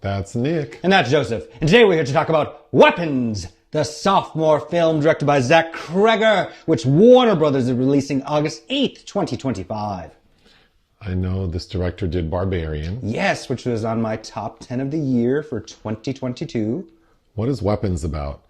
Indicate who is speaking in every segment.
Speaker 1: That's Nick.
Speaker 2: And that's Joseph. And today we're here to talk about Weapons, the sophomore film directed by Zach Cregger, which Warner Brothers is releasing August 8th, 2025.
Speaker 1: I know this director did Barbarian.
Speaker 2: Yes, which was on my top 10 of the year for 2022.
Speaker 1: What is Weapons about?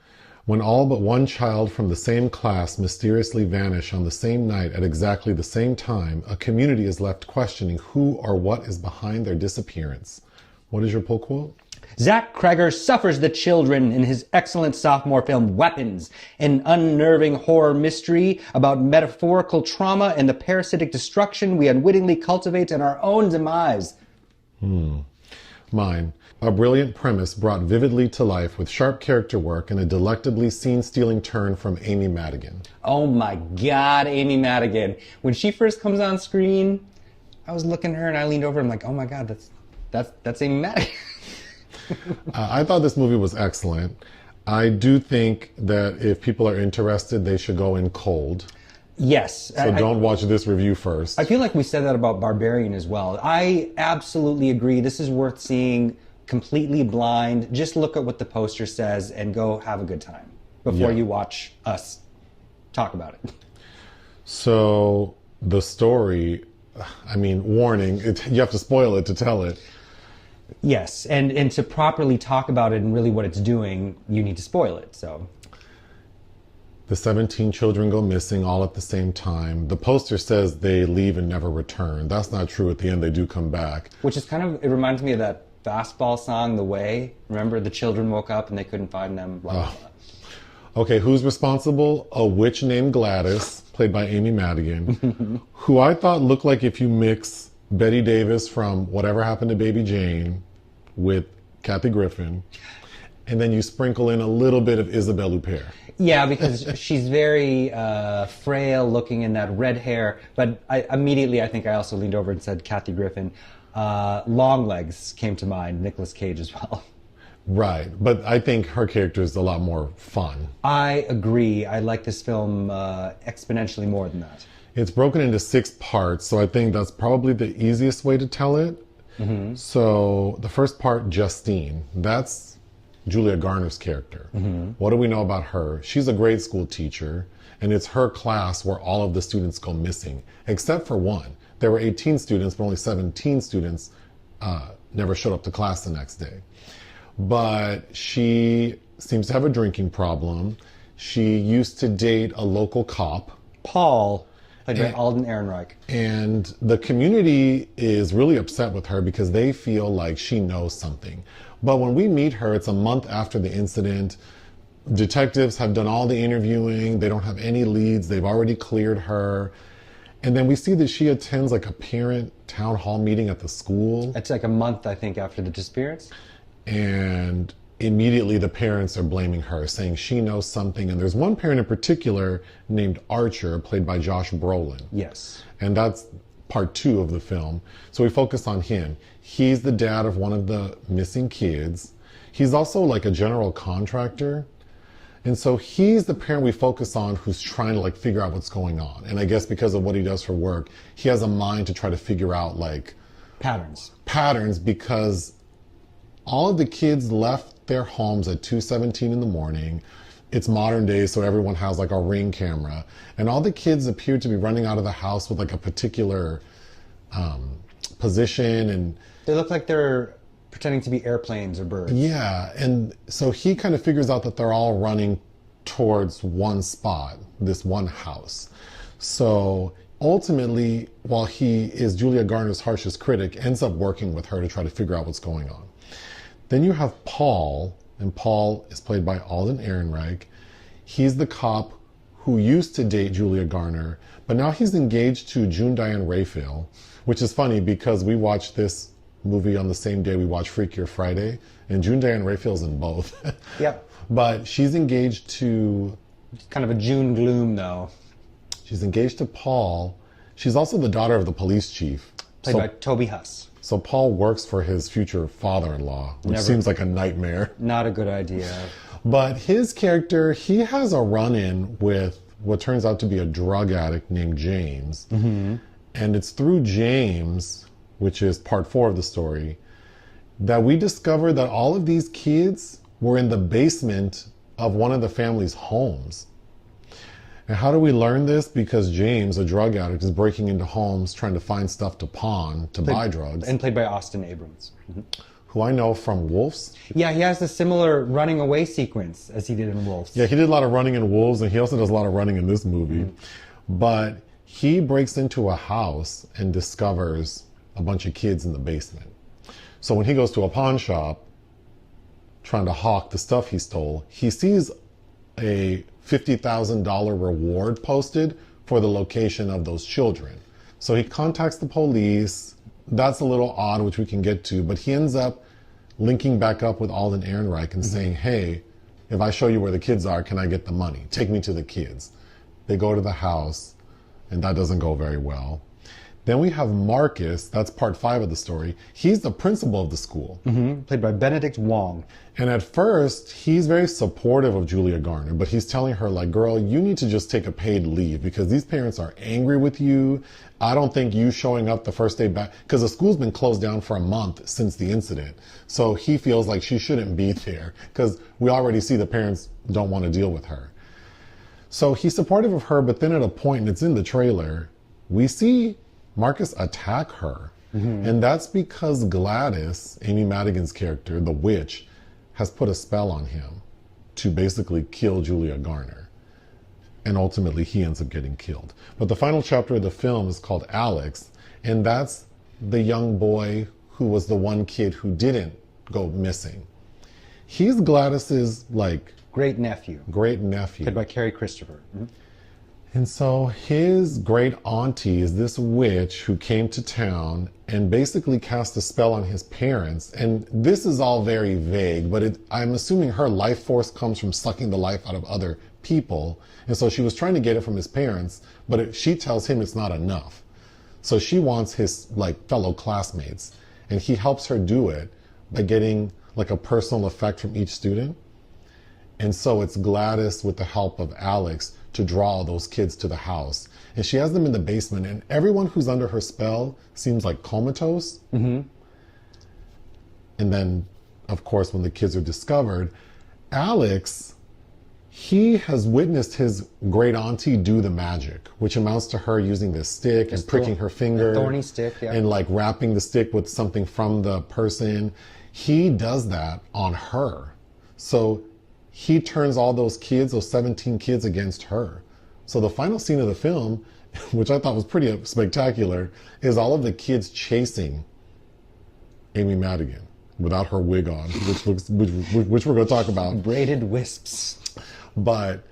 Speaker 1: When all but one child from the same class mysteriously vanish on the same night at exactly the same time, a community is left questioning who or what is behind their disappearance. What is your pull quote?
Speaker 2: Zach Cregger suffers the children in his excellent sophomore film Weapons, an unnerving horror mystery about metaphorical trauma and the parasitic destruction we unwittingly cultivate in our own demise.
Speaker 1: Mine. A brilliant premise brought vividly to life with sharp character work and a delectably scene-stealing turn from Amy Madigan.
Speaker 2: Oh my God, Amy Madigan. When she first comes on screen, I was looking at her and I leaned over and I'm like, oh my God, that's Amy Madigan.
Speaker 1: I thought this movie was excellent. I do think that if people are interested, they should go in cold.
Speaker 2: Yes.
Speaker 1: So don't watch this review first.
Speaker 2: I feel like we said that about Barbarian as well. I absolutely agree. This is worth seeing completely blind. Just look at what the poster says and go have a good time before you watch us talk about it.
Speaker 1: So the story, I mean, warning, you have to spoil it to tell it.
Speaker 2: Yes, and to properly talk about it and really what it's doing, you need to spoil it. So
Speaker 1: the 17 children go missing all at the same time. The poster says they leave and never return. That's not true. At the end, they do come back.
Speaker 2: Which is kind of, it reminds me of that fastball song, The Way. Remember, the children woke up and they couldn't find them, blah, blah, blah.
Speaker 1: Okay, who's responsible? A witch named Gladys, played by Amy Madigan, who I thought looked like if you mix Betty Davis from Whatever Happened to Baby Jane with Kathy Griffin, and then you sprinkle in a little bit of Isabelle Huppert.
Speaker 2: Yeah, because she's very frail looking in that red hair. But I think I also leaned over and said Kathy Griffin. Longlegs came to mind, Nicolas Cage as well.
Speaker 1: Right, but I think her character is a lot more fun.
Speaker 2: I agree. I like this film exponentially more than that.
Speaker 1: It's broken into 6 parts, so I think that's probably the easiest way to tell it. Mm-hmm. So the first part, Justine, that's Julia Garner's character. Mm-hmm. What do we know about her? She's a grade school teacher, and it's her class where all of the students go missing, except for one. There were 18 students, but only 17 students never showed up to class the next day. But she seems to have a drinking problem. She used to date a local cop,
Speaker 2: Paul, played by Alden Ehrenreich.
Speaker 1: And the community is really upset with her because they feel like she knows something. But when we meet her, it's a month after the incident. Detectives have done all the interviewing. They don't have any leads. They've already cleared her. And then we see that she attends like a parent town hall meeting at the school.
Speaker 2: It's like a month, I think, after the disappearance.
Speaker 1: And immediately the parents are blaming her, saying she knows something. And there's one parent in particular named Archer, played by Josh Brolin.
Speaker 2: Yes.
Speaker 1: And that's part 2 of the film. So we focus on him. He's the dad of one of the missing kids. He's also like a general contractor. And so he's the parent we focus on who's trying to like figure out what's going on. And I guess because of what he does for work, he has a mind to try to figure out like patterns because all of the kids left their homes at 2:17 in the morning. It's modern day, so everyone has like a Ring camera. And all the kids appear to be running out of the house with like a particular position. And
Speaker 2: they look like they're pretending to be airplanes or birds.
Speaker 1: Yeah, and so he kind of figures out that they're all running towards one spot, this one house. So ultimately, while he is Julia Garner's harshest critic, ends up working with her to try to figure out what's going on. Then you have Paul, and Paul is played by Alden Ehrenreich. He's the cop who used to date Julia Garner, but now he's engaged to June Diane Raphael, which is funny because we watched this movie on the same day we watched Freakier Friday, and June Diane Raphael's in both.
Speaker 2: Yep.
Speaker 1: But she's engaged to...
Speaker 2: kind of a June gloom, though.
Speaker 1: She's engaged to Paul. She's also the daughter of the police chief.
Speaker 2: Played by Toby Huss.
Speaker 1: So Paul works for his future father-in-law, which seems like a nightmare.
Speaker 2: Not a good idea.
Speaker 1: But his character, he has a run-in with what turns out to be a drug addict named James. Mm-hmm. And it's through James, which is part 4 of the story, that we discovered that all of these kids were in the basement of one of the family's homes. And how do we learn this? Because James, a drug addict, is breaking into homes trying to find stuff to pawn, to buy drugs.
Speaker 2: And played by Austin Abrams. Mm-hmm.
Speaker 1: Who I know from Wolves.
Speaker 2: Yeah, he has a similar running away sequence as he did in Wolves.
Speaker 1: Yeah, he did a lot of running in Wolves, and he also does a lot of running in this movie. Mm-hmm. But he breaks into a house and discovers a bunch of kids in the basement. So when he goes to a pawn shop, trying to hawk the stuff he stole, he sees a $50,000 reward posted for the location of those children. So he contacts the police. That's a little odd, which we can get to, but he ends up linking back up with Alden Ehrenreich and saying, hey, if I show you where the kids are, can I get the money? Take me to the kids. They go to the house, and that doesn't go very well. Then we have Marcus, that's part 5 of the story. He's the principal of the school.
Speaker 2: Mm-hmm. Played by Benedict Wong.
Speaker 1: And at first, he's very supportive of Julia Garner, but he's telling her, like, girl, you need to just take a paid leave because these parents are angry with you. I don't think you showing up the first day back, because the school's been closed down for a month since the incident. So he feels like she shouldn't be there because we already see the parents don't want to deal with her. So he's supportive of her, but then at a point, and it's in the trailer, we see Marcus attack her. Mm-hmm. And that's because Gladys, Amy Madigan's character, the witch, has put a spell on him to basically kill Julia Garner. And ultimately he ends up getting killed. But the final chapter of the film is called Alex, and that's the young boy who was the one kid who didn't go missing. He's Gladys's, like,
Speaker 2: great nephew. Played by Cary Christopher. Mm-hmm.
Speaker 1: And so his great auntie is this witch who came to town and basically cast a spell on his parents. And this is all very vague, but I'm assuming her life force comes from sucking the life out of other people. And so she was trying to get it from his parents, but she tells him it's not enough. So she wants his, like, fellow classmates, and he helps her do it by getting, like, a personal effect from each student. And so it's Gladys with the help of Alex to draw those kids to the house. And she has them in the basement, and everyone who's under her spell seems like comatose. Mm-hmm. And then, of course, when the kids are discovered, Alex, he has witnessed his great auntie do the magic, which amounts to her using this stick and pricking her finger.
Speaker 2: A thorny stick, yeah.
Speaker 1: And like wrapping the stick with something from the person. He does that on her. So he turns all those kids, those 17 kids, against her. So the final scene of the film, which I thought was pretty spectacular, is all of the kids chasing Amy Madigan without her wig on, which we're going to talk about.
Speaker 2: Braided wisps.
Speaker 1: But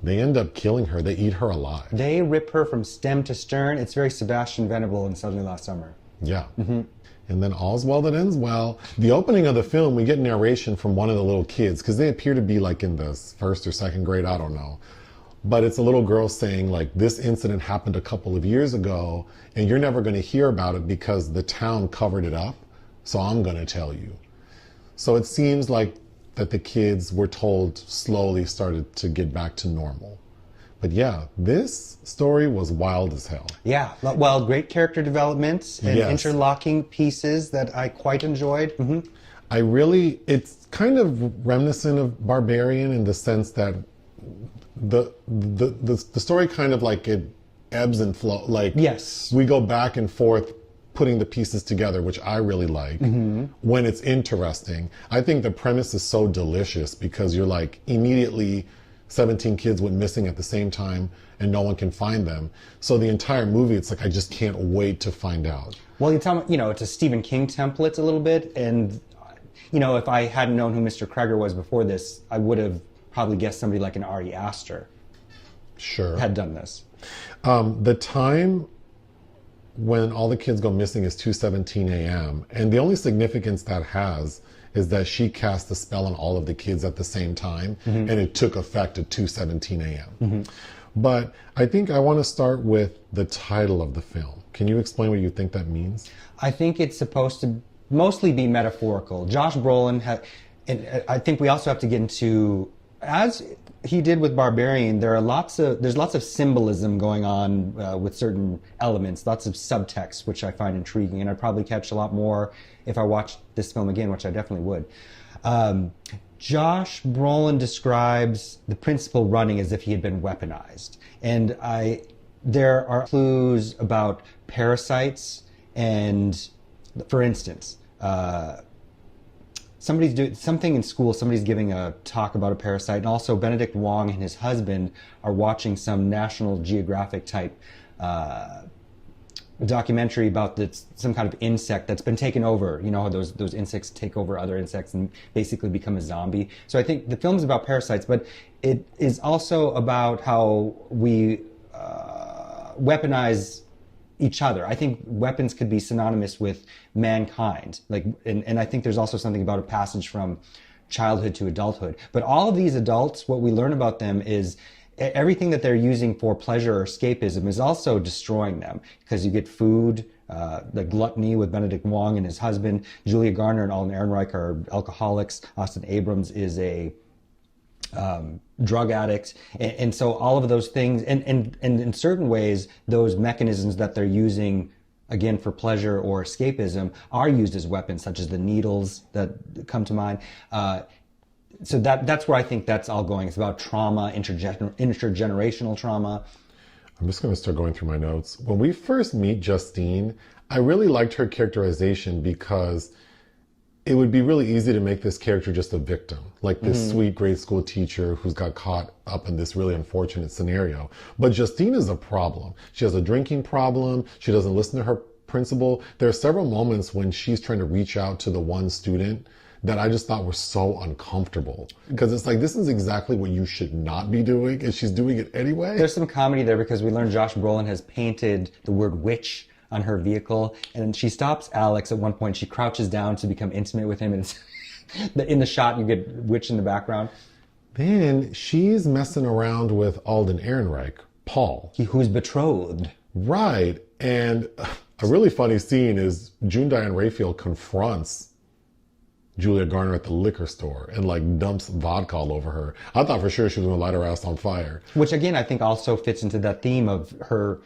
Speaker 1: they end up killing her. They eat her alive.
Speaker 2: They rip her from stem to stern. It's very Sebastian Venable in Suddenly Last Summer.
Speaker 1: Yeah. Mm-hmm. And then all's well that ends well. The opening of the film, we get narration from one of the little kids, because they appear to be like in the first or second grade, I don't know. But it's a little girl saying, like, this incident happened a couple of years ago, and you're never going to hear about it because the town covered it up, so I'm going to tell you. So it seems like that the kids, we're told, slowly started to get back to normal. But yeah, this story was wild as hell.
Speaker 2: Yeah, well, great character development and
Speaker 1: Yes.
Speaker 2: interlocking pieces that I quite enjoyed. Mm-hmm.
Speaker 1: It's kind of reminiscent of Barbarian in the sense that the story kind of like it ebbs and flows. Like,
Speaker 2: yes,
Speaker 1: we go back and forth putting the pieces together, which I really like when it's interesting. I think the premise is so delicious because you're like, immediately 17 kids went missing at the same time and no one can find them. So the entire movie, it's like, I just can't wait to find out.
Speaker 2: Well, it's a Stephen King template a little bit. And, if I hadn't known who Mr. Cregger was before this, I would have probably guessed somebody like an Ari Aster
Speaker 1: Sure.
Speaker 2: had done this.
Speaker 1: The time when all the kids go missing is 2:17 a.m. And the only significance that has is that she cast the spell on all of the kids at the same time, and it took effect at 2:17 a.m. But I think I want to start with the title of the film. Can you explain what you think that means?
Speaker 2: I think it's supposed to mostly be metaphorical. Josh Brolin and I think we also have to get into, as he did with Barbarian, there's lots of symbolism going on with certain elements, lots of subtext, which I find intriguing, and I'd probably catch a lot more if I watched this film again, which I definitely would. Josh Brolin describes the principal running as if he had been weaponized, and there are clues about parasites, and for instance, somebody's doing something in school, somebody's giving a talk about a parasite, and also Benedict Wong and his husband are watching some National Geographic type documentary about some kind of insect that's been taken over. You know how those insects take over other insects and basically become a zombie. So I think the film's about parasites, but it is also about how we weaponize each other. I think weapons could be synonymous with mankind. And I think there's also something about a passage from childhood to adulthood. But all of these adults, what we learn about them is everything that they're using for pleasure or escapism is also destroying them, because you get food, the gluttony with Benedict Wong and his husband. Julia Garner and Alden Ehrenreich are alcoholics. Austin Abrams is a drug addict. And so all of those things, and in certain ways, those mechanisms that they're using, again, for pleasure or escapism, are used as weapons, such as the needles that come to mind. So that's where I think that's all going. It's about trauma, intergenerational trauma.
Speaker 1: I'm just going to start going through my notes. When we first meet Justine, I really liked her characterization because it would be really easy to make this character just a victim, like this sweet grade school teacher who's got caught up in this really unfortunate scenario. But Justine is a problem. She has a drinking problem. She doesn't listen to her principal. There are several moments when she's trying to reach out to the one student that I just thought were so uncomfortable, because it's like, this is exactly what you should not be doing, and she's doing it anyway.
Speaker 2: There's some comedy there because we learned Josh Brolin has painted the word witch on her vehicle, and she stops Alex at one point. She crouches down to become intimate with him, and it's, in the shot you get witch in the background.
Speaker 1: Then she's messing around with Alden Ehrenreich, Paul.
Speaker 2: Who's betrothed.
Speaker 1: Right, and a really funny scene is June Diane Raphael confronts Julia Garner at the liquor store and like dumps vodka all over her. I thought for sure she was going to light her ass on fire.
Speaker 2: Which again, I think also fits into that theme of her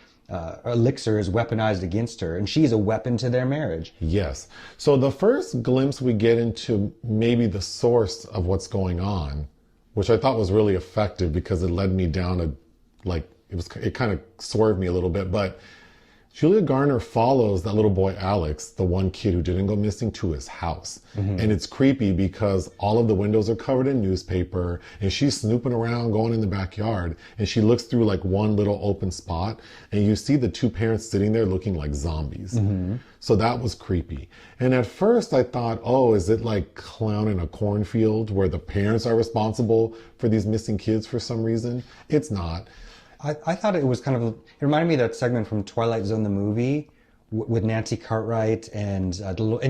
Speaker 2: elixir is weaponized against her, and she's a weapon to their marriage.
Speaker 1: Yes. So the first glimpse we get into maybe the source of what's going on, which I thought was really effective because it led me down it kind of swerved me a little bit, but Julia Garner follows that little boy Alex, the one kid who didn't go missing, to his house. And it's creepy because all of the windows are covered in newspaper, and she's snooping around, going in the backyard, and she looks through like one little open spot, and you see the two parents sitting there looking like zombies. So that was creepy. And at first I thought, oh, is it like Clown in a Cornfield where the parents are responsible for these missing kids for some reason? It's not.
Speaker 2: I thought it was kind of, it reminded me of that segment from Twilight Zone, the movie, with Nancy Cartwright and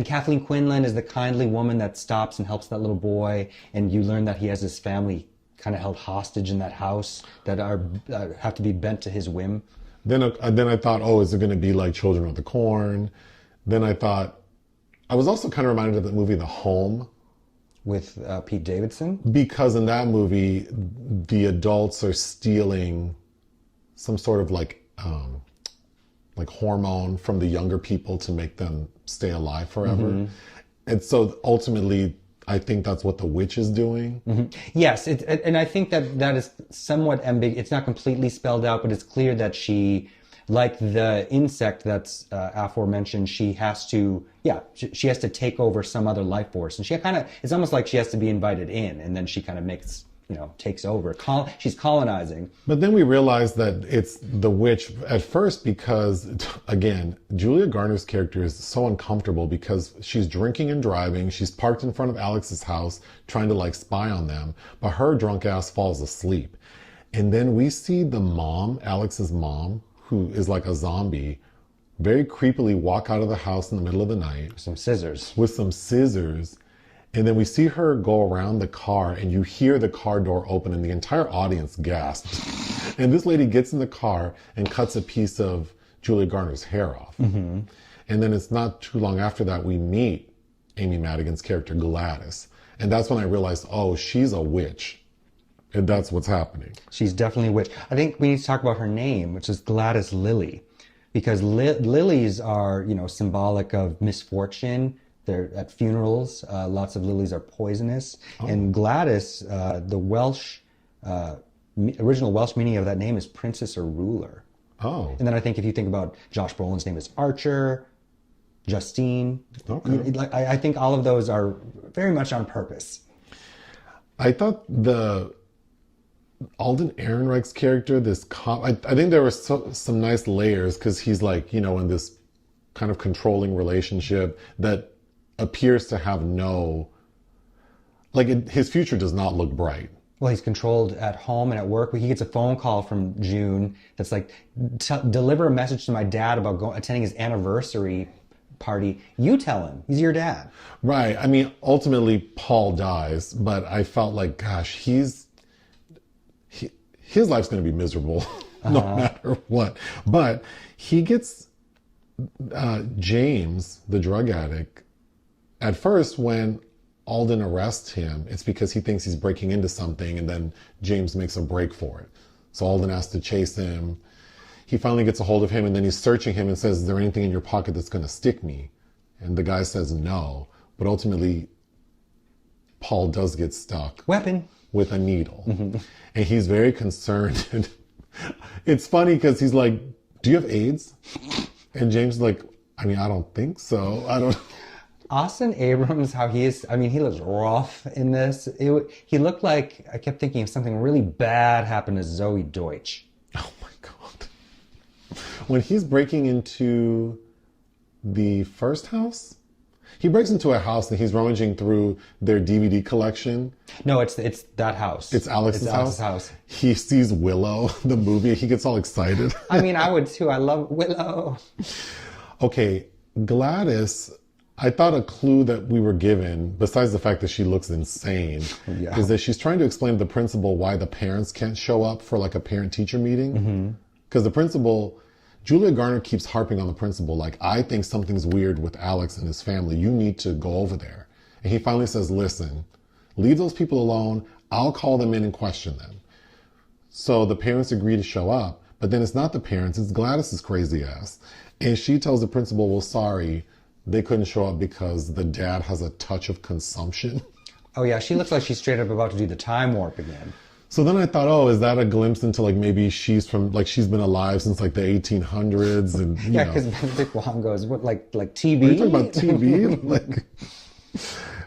Speaker 2: Kathleen Quinlan is the kindly woman that stops and helps that little boy, and you learn that he has his family kind of held hostage in that house that have to be bent to his whim.
Speaker 1: Then I thought, oh, is it going to be like Children of the Corn? Then I thought, I was also kind of reminded of the movie The Home.
Speaker 2: With Pete Davidson?
Speaker 1: Because in that movie, the adults are stealing some sort of like hormone from the younger people to make them stay alive forever. And so ultimately, I think that's what the witch is doing.
Speaker 2: Yes, and I think that is somewhat ambiguous. It's not completely spelled out, but it's clear that she, like the insect that's aforementioned, she has to take over some other life force. And it's almost like she has to be invited in, and then she kind of takes over. She's colonizing.
Speaker 1: But then we realize that it's the witch at first because, again, Julia Garner's character is so uncomfortable because she's drinking and driving. She's parked in front of Alex's house trying to spy on them, but her drunk ass falls asleep. And then we see the mom, Alex's mom, who is like a zombie, very creepily walk out of the house in the middle of the night. With some scissors. And then we see her go around the car, and you hear the car door open, and the entire audience gasps. And this lady gets in the car and cuts a piece of Julia Garner's hair off. And then it's not too long after that we meet Amy Madigan's character, Gladys. And that's when I realized, oh, she's a witch. and that's what's happening.
Speaker 2: She's definitely a witch. I think we need to talk about her name, which is Gladys Lilly, because lilies are, symbolic of misfortune. They're at funerals. Lots of lilies are poisonous. Oh. And Gladys, the original Welsh meaning of that name is princess or ruler.
Speaker 1: Oh.
Speaker 2: And then I think if you think about Josh Brolin's name is Archer, Justine.
Speaker 1: Okay.
Speaker 2: I think all of those are very much on purpose.
Speaker 1: I thought the Alden Ehrenreich's character, I think there were some nice layers because he's like, in this kind of controlling relationship that appears to have his future does not look bright.
Speaker 2: Well, he's controlled at home and at work. He gets a phone call from June that's like, deliver a message to my dad about attending his anniversary party. You tell him. He's your dad.
Speaker 1: Right. I mean, ultimately, Paul dies, but I felt like, gosh, his life's going to be miserable no matter what. But he gets James, the drug addict, at first when Alden arrests him, it's because he thinks he's breaking into something, and then James makes a break for it. So Alden has to chase him. He finally gets a hold of him, and then he's searching him and says, is there anything in your pocket that's going to stick me? And the guy says no. But ultimately, Paul does get stuck.
Speaker 2: Weapon.
Speaker 1: With a needle. Mm-hmm. And he's very concerned. And it's funny because he's like, do you have AIDS? And James is like, I don't think so. I don't.
Speaker 2: Austin Abrams, how he is, he looks rough in this. He looked like, I kept thinking of something really bad happened to Zoe Deutsch.
Speaker 1: Oh my God. When he's breaking into the first house, he breaks into a house and he's rummaging through their DVD collection.
Speaker 2: No, it's that house.
Speaker 1: It's Alex's house. He sees Willow, the movie. He gets all excited.
Speaker 2: I would too. I love Willow.
Speaker 1: Okay, Gladys, I thought a clue that we were given, besides the fact that she looks insane, is that she's trying to explain to the principal why the parents can't show up for like a parent-teacher meeting. Because the principal, Julia Garner, keeps harping on the principal, like, I think something's weird with Alex and his family. You need to go over there. And he finally says, listen, leave those people alone. I'll call them in and question them. So the parents agree to show up, but then it's not the parents, it's Gladys's crazy ass. And she tells the principal, well, sorry, they couldn't show up because the dad has a touch of consumption.
Speaker 2: Oh yeah, she looks like she's straight up about to do the time warp again.
Speaker 1: So then I thought, oh, is that a glimpse into like maybe she's been alive since like the 1800s and
Speaker 2: yeah, because Benedict Wong goes, what, like TB?
Speaker 1: Are you talking about TB? Like,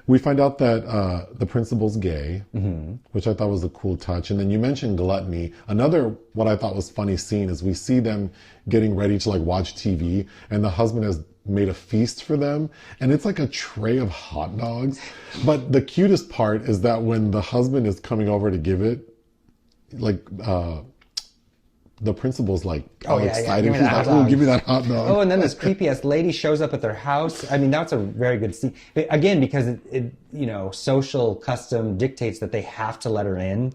Speaker 1: we find out that the principal's gay, which I thought was a cool touch. And then you mentioned gluttony. Another what I thought was funny scene is we see them getting ready to like watch TV, and the husband has made a feast for them, and it's like a tray of hot dogs. But the cutest part is that when the husband is coming over to give it, like the principal's like excited. He's like, oh, give me that hot dog.
Speaker 2: Oh, and then this creepy ass lady shows up at their house. That's a very good scene. Again, because it social custom dictates that they have to let her in.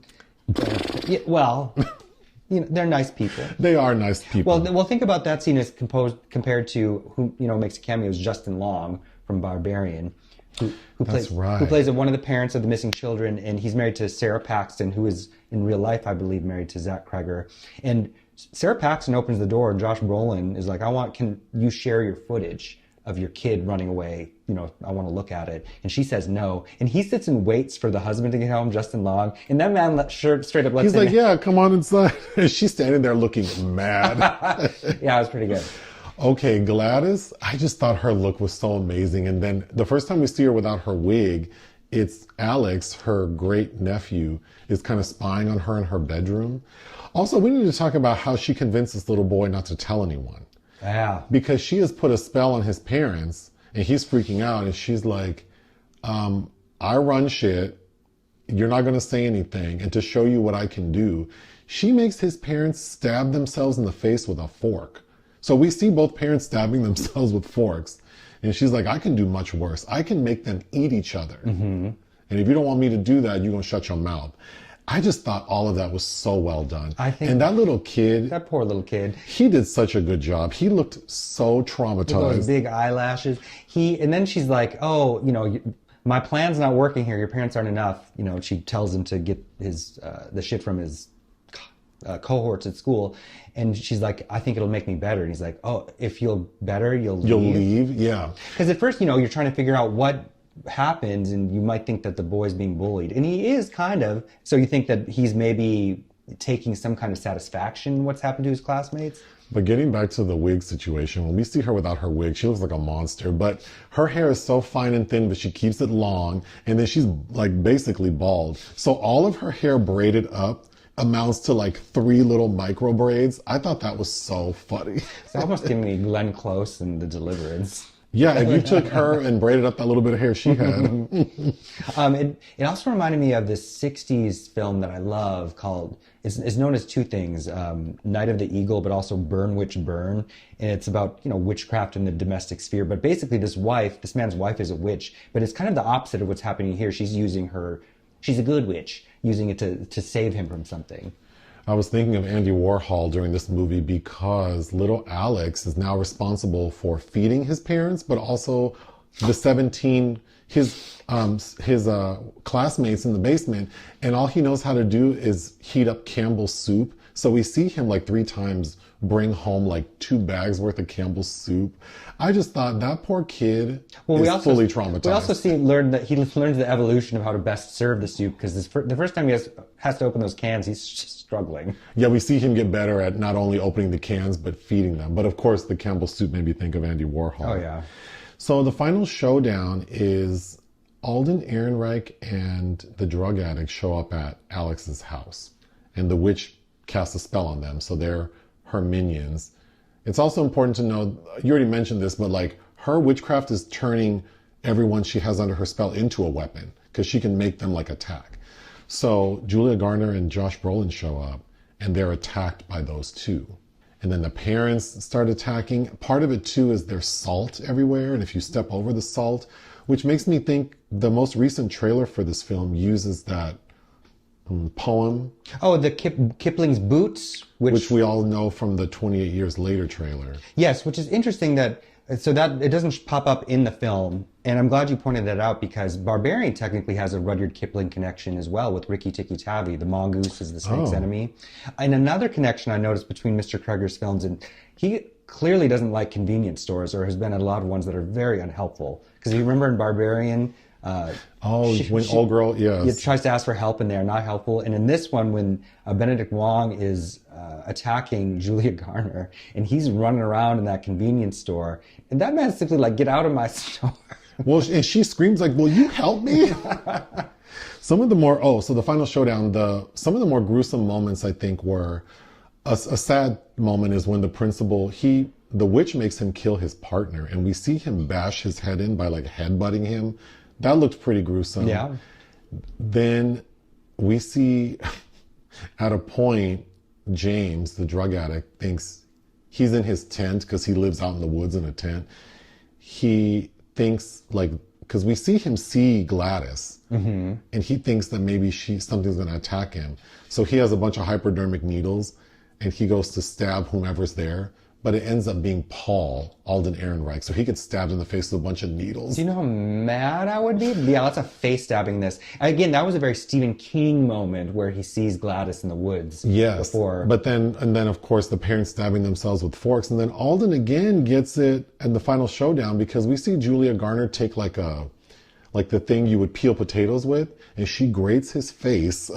Speaker 2: They're nice people.
Speaker 1: They are nice people.
Speaker 2: Well, think about that scene as compared to who makes a cameo is Justin Long from Barbarian, who plays one of the parents of the missing children, and he's married to Sarah Paxton, who is in real life, I believe, married to Zach Cregger. And Sarah Paxton opens the door, and Josh Brolin is like, can you share your footage of your kid running away? I want to look at it. And she says no. And he sits and waits for the husband to get home, Justin Long. And that man straight up lets
Speaker 1: him. He's like, yeah, come on inside. And she's standing there looking mad.
Speaker 2: Yeah, it was pretty good.
Speaker 1: Okay, Gladys, I just thought her look was so amazing. And then the first time we see her without her wig, it's Alex, her great nephew, is kind of spying on her in her bedroom. Also, we need to talk about how she convinced this little boy not to tell anyone.
Speaker 2: Yeah.
Speaker 1: Because she has put a spell on his parents, and he's freaking out, and she's like, I run shit. You're not going to say anything. And to show you what I can do, she makes his parents stab themselves in the face with a fork. So we see both parents stabbing themselves with forks. And she's like, I can do much worse. I can make them eat each other. And if you don't want me to do that, you're going to shut your mouth. I just thought all of that was so well done. And that little kid.
Speaker 2: That poor little kid.
Speaker 1: He did such a good job. He looked so traumatized.
Speaker 2: With those big eyelashes. And then she's like, my plan's not working here. Your parents aren't enough. You know, she tells him to get his the shit from his cohorts at school, and she's like, I think it'll make me better. And he's like, oh, if you'll better, you'll
Speaker 1: leave. Yeah.
Speaker 2: Because at first, you know, you're trying to figure out what happens, and you might think that the boy's being bullied, and he is kind of. So you think that he's maybe taking some kind of satisfaction in what's happened to his classmates.
Speaker 1: But getting back to the wig situation, when we see her without her wig, she looks like a monster. But her hair is so fine and thin, but she keeps it long, and then she's like basically bald. So all of her hair braided up amounts to like 3 little micro braids. I thought that was so funny.
Speaker 2: It's almost giving me Glenn Close and The Deliverance.
Speaker 1: Yeah, if you took her and braided up that little bit of hair she had.
Speaker 2: It also reminded me of this 60s film that I love called, it's known as two things, Night of the Eagle, but also Burn Witch Burn. And it's about, you know, witchcraft in the domestic sphere. But basically this man's wife is a witch, but it's kind of the opposite of what's happening here. She's a good witch, using it to save him from something.
Speaker 1: I was thinking of Andy Warhol during this movie because little Alex is now responsible for feeding his parents, but also the 17, his classmates in the basement. And all he knows how to do is heat up Campbell's soup. So we see him like 3 times bring home like 2 bags worth of Campbell's soup. I just thought that poor kid is fully traumatized.
Speaker 2: We also learned that he learns the evolution of how to best serve the soup, because the first time he has to open those cans, he's just struggling.
Speaker 1: Yeah, we see him get better at not only opening the cans, but feeding them. But of course, the Campbell's soup made me think of Andy Warhol.
Speaker 2: Oh, yeah.
Speaker 1: So the final showdown is Alden Ehrenreich and the drug addict show up at Alex's house. And the witch casts a spell on them, so they're her minions. It's also important to know, you already mentioned this, but like her witchcraft is turning everyone she has under her spell into a weapon, because she can make them like attack. So Julia Garner and Josh Brolin show up, and they're attacked by those two. And then the parents start attacking. Part of it too is there's salt everywhere, and if you step over the salt, which makes me think the most recent trailer for this film uses that poem.
Speaker 2: Oh, the Kipling's Boots,
Speaker 1: which we all know from the 28 Years Later trailer.
Speaker 2: Yes, which is interesting that it doesn't pop up in the film, and I'm glad you pointed that out, because Barbarian technically has a Rudyard Kipling connection as well with Rikki Tikki Tavi. The mongoose is the snake's enemy. And another connection I noticed between Mr. Cregger's films, and he clearly doesn't like convenience stores, or has been at a lot of ones that are very unhelpful. Because you remember in Barbarian,
Speaker 1: when old girl, yes,
Speaker 2: tries to ask for help and they're not helpful. And in this one, when Benedict Wong is attacking Julia Garner, and he's running around in that convenience store, and that man's simply like, get out of my store.
Speaker 1: Well, and she screams like, will you help me? Some of the more, so the final showdown, some of the more gruesome moments I think were, a sad moment is when the principal, the witch makes him kill his partner, and we see him bash his head in by like headbutting him. That looked pretty gruesome.
Speaker 2: Yeah.
Speaker 1: Then we see at a point, James, the drug addict, thinks he's in his tent because he lives out in the woods in a tent. He thinks like, because we see him see Gladys, and he thinks that maybe something's going to attack him. So he has a bunch of hypodermic needles, and he goes to stab whomever's there. But it ends up being Paul, Alden Ehrenreich. So he gets stabbed in the face with a bunch of needles.
Speaker 2: Do you know how mad I would be? Yeah, lots of face stabbing this. Again, that was a very Stephen King moment where he sees Gladys in the woods.
Speaker 1: Yes.
Speaker 2: Before.
Speaker 1: But then of course the parents stabbing themselves with forks. And then Alden again gets it in the final showdown, because we see Julia Garner take like the thing you would peel potatoes with, and she grates his face.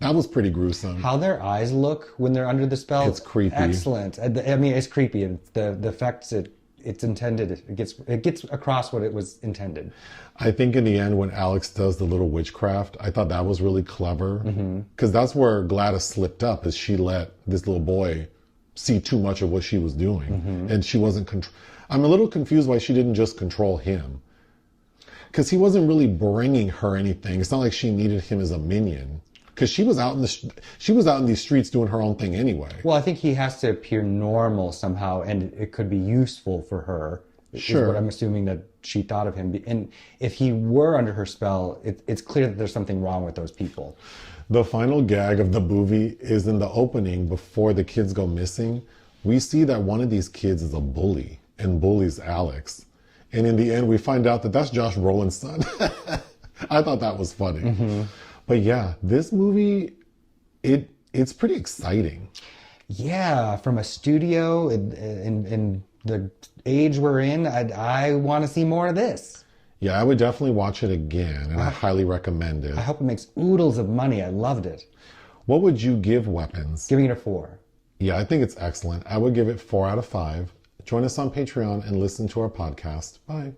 Speaker 1: That was pretty gruesome.
Speaker 2: How their eyes look when they're under the spell.
Speaker 1: It's creepy.
Speaker 2: Excellent. I mean, it's creepy. And the effects it's intended, it gets across what it was intended.
Speaker 1: I think in the end, when Alex does the little witchcraft, I thought that was really clever. Because that's where Gladys slipped up, is she let this little boy see too much of what she was doing. And she wasn't I'm a little confused why she didn't just control him. Because he wasn't really bringing her anything. It's not like she needed him as a minion. Because she was out in these streets doing her own thing anyway. Well,
Speaker 2: I think he has to appear normal somehow, and it could be useful for her. Sure. Is what I'm assuming that she thought of him. And if he were under her spell, it's clear that there's something wrong with those people.
Speaker 1: The final gag of the movie is in the opening before the kids go missing. We see that one of these kids is a bully and bullies Alex. And in the end, we find out that that's Josh Brolin's son. I thought that was funny. But yeah, this movie, it's pretty exciting.
Speaker 2: Yeah, from a studio in the age we're in, I want to see more of this.
Speaker 1: Yeah, I would definitely watch it again, and I highly recommend it.
Speaker 2: I hope it makes oodles of money. I loved it.
Speaker 1: What would you give Weapons?
Speaker 2: Giving it a 4.
Speaker 1: Yeah, I think it's excellent. I would give it 4 out of 5. Join us on Patreon and listen to our podcast. Bye.